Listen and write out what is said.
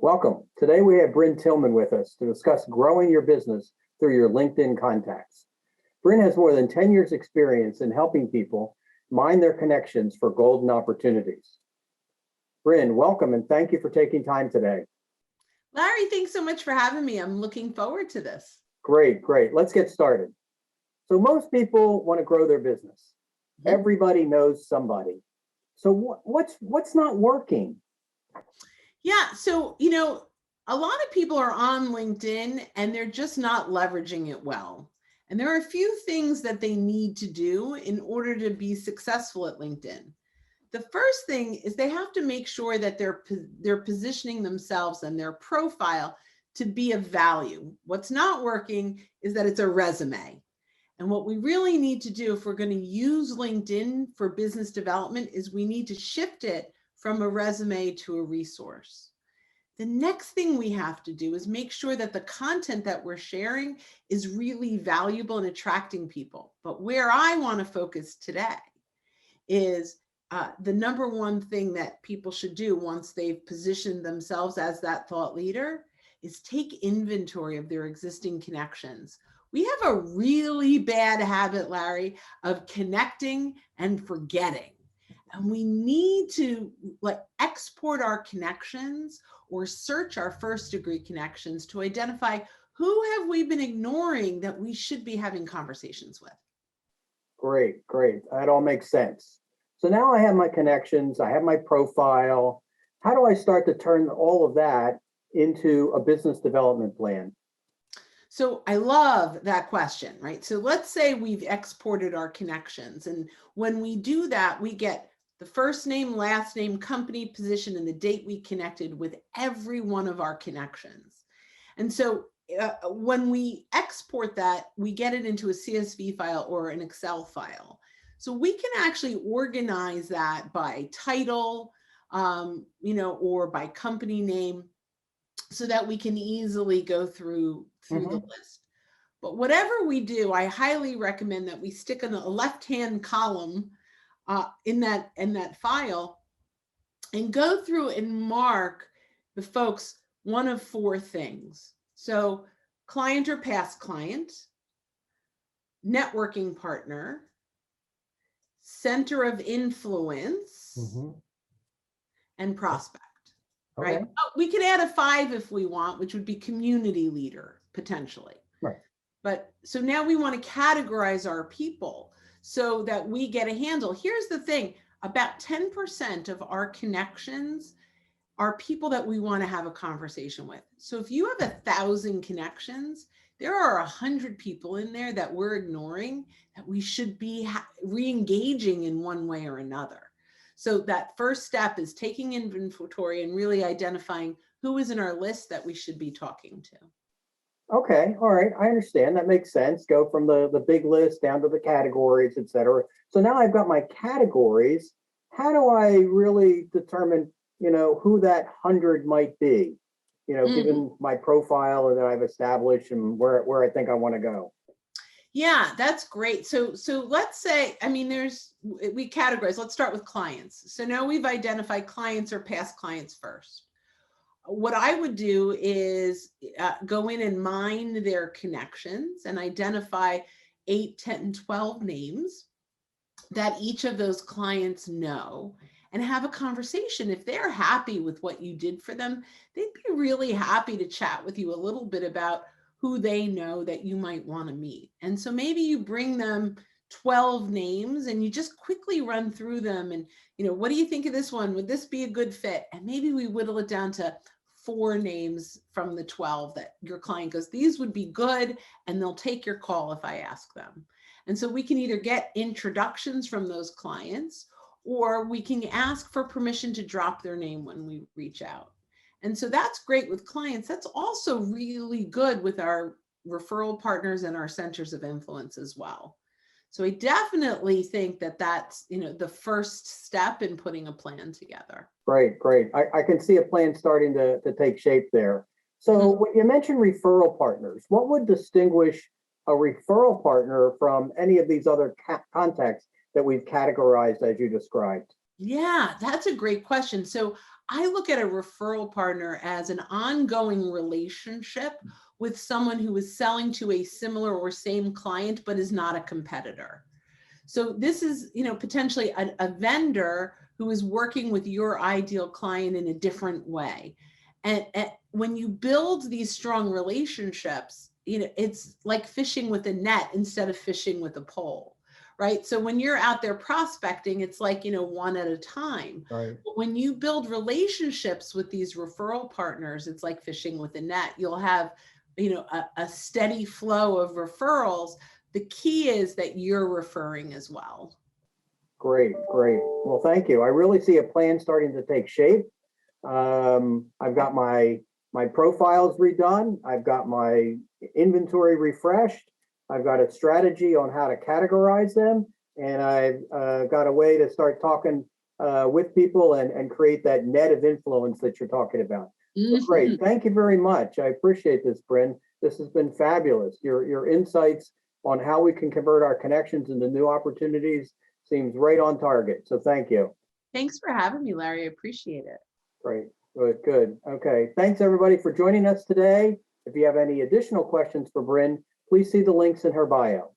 Welcome. Today we have Bryn Tillman with us to discuss growing your business through your LinkedIn contacts. Bryn has more than 10 years experience in helping people mine their connections for golden opportunities. Bryn, welcome and thank you for taking time today. Larry, thanks so much for having me. I'm looking forward to this. Great. Let's get started. So most people want to grow their business. Everybody knows somebody. So what's not working? Yeah, so, a lot of people are on LinkedIn and they're just not leveraging it well. And there are a few things that they need to do in order to be successful at LinkedIn. The first thing is they have to make sure that they're positioning themselves and their profile to be of value. What's not working is that it's a resume. And what we really need to do if we're going to use LinkedIn for business development is we need to shift it from a resume to a resource. The next thing we have to do is make sure that the content that we're sharing is really valuable and attracting people. But where I want to focus today is the number one thing that people should do once they've positioned themselves as that thought leader is take inventory of their existing connections. We have a really bad habit, Larry, of connecting and forgetting. And we need to export our connections or search our first degree connections to identify who have we been ignoring that we should be having conversations with. Great. That all makes sense. So now I have my connections, I have my profile. How do I start to turn all of that into a business development plan? So I love that question, right? So let's say we've exported our connections. And when we do that, we get the first name, last name, company, position, and the date we connected with every one of our connections. And so when we export that, we get it into a CSV file or an Excel file. So we can actually organize that by title, or by company name so that we can easily go through the list. But whatever we do, I highly recommend that we stick in a left-hand column in that file and go through and mark the folks one of four things. So client or past client, networking partner, center of influence, and prospect, right? Okay. Oh, we could add a 5 if we want, which would be community leader potentially. Right. But so now we want to categorize our people so that we get a handle. Here's the thing, about 10% of our connections are people that we want to have a conversation with. So if you have 1,000 connections, there are 100 people in there that we're ignoring that we should be re-engaging in one way or another. So that first step is taking inventory and really identifying who is in our list that we should be talking to. Okay, all right, I understand. That makes sense. Go from the big list down to the categories, et cetera. So now I've got my categories. How do I really determine, who that 100 might be, given my profile that I've established and where I think I want to go? Yeah, that's great. So let's say, we categorize. Let's start with clients. So now we've identified clients or past clients first. What I would do is go in and mine their connections and identify 8, 10, 12 names that each of those clients know and have a conversation. If they're happy with what you did for them, they'd be really happy to chat with you a little bit about who they know that you might want to meet. And so maybe you bring them 12 names and you just quickly run through them and, what do you think of this one? Would this be a good fit? And maybe we whittle it down to 4 names from the 12 that your client goes, these would be good, and they'll take your call if I ask them. And so we can either get introductions from those clients, or we can ask for permission to drop their name when we reach out. And so that's great with clients. That's also really good with our referral partners and our centers of influence as well. So I definitely think that that's, the first step in putting a plan together. Great. I can see a plan starting to take shape there. So when you mentioned referral partners, what would distinguish a referral partner from any of these other contacts that we've categorized as you described? Yeah, that's a great question. So I look at a referral partner as an ongoing relationship with someone who is selling to a similar or same client, but is not a competitor. So this is, potentially a vendor who is working with your ideal client in a different way. And when you build these strong relationships, it's like fishing with a net instead of fishing with a pole, right? So when you're out there prospecting, it's like, one at a time. Right. But when you build relationships with these referral partners, it's like fishing with a net. You'll have, a steady flow of referrals. The key is that you're referring as well. Great, great. Well, thank you. I really see a plan starting to take shape. I've got my profiles redone. I've got my inventory refreshed. I've got a strategy on how to categorize them, and I've got a way to start talking with people and create that net of influence that you're talking about. So great. Mhm. Thank you very much. I appreciate this, Bryn. This has been fabulous. Your insights on how we can convert our connections into new opportunities seems right on target. So thank you. Thanks for having me, Larry. I appreciate it. Great. Good. Good. Okay. Thanks everybody for joining us today. If you have any additional questions for Bryn, please see the links in her bio.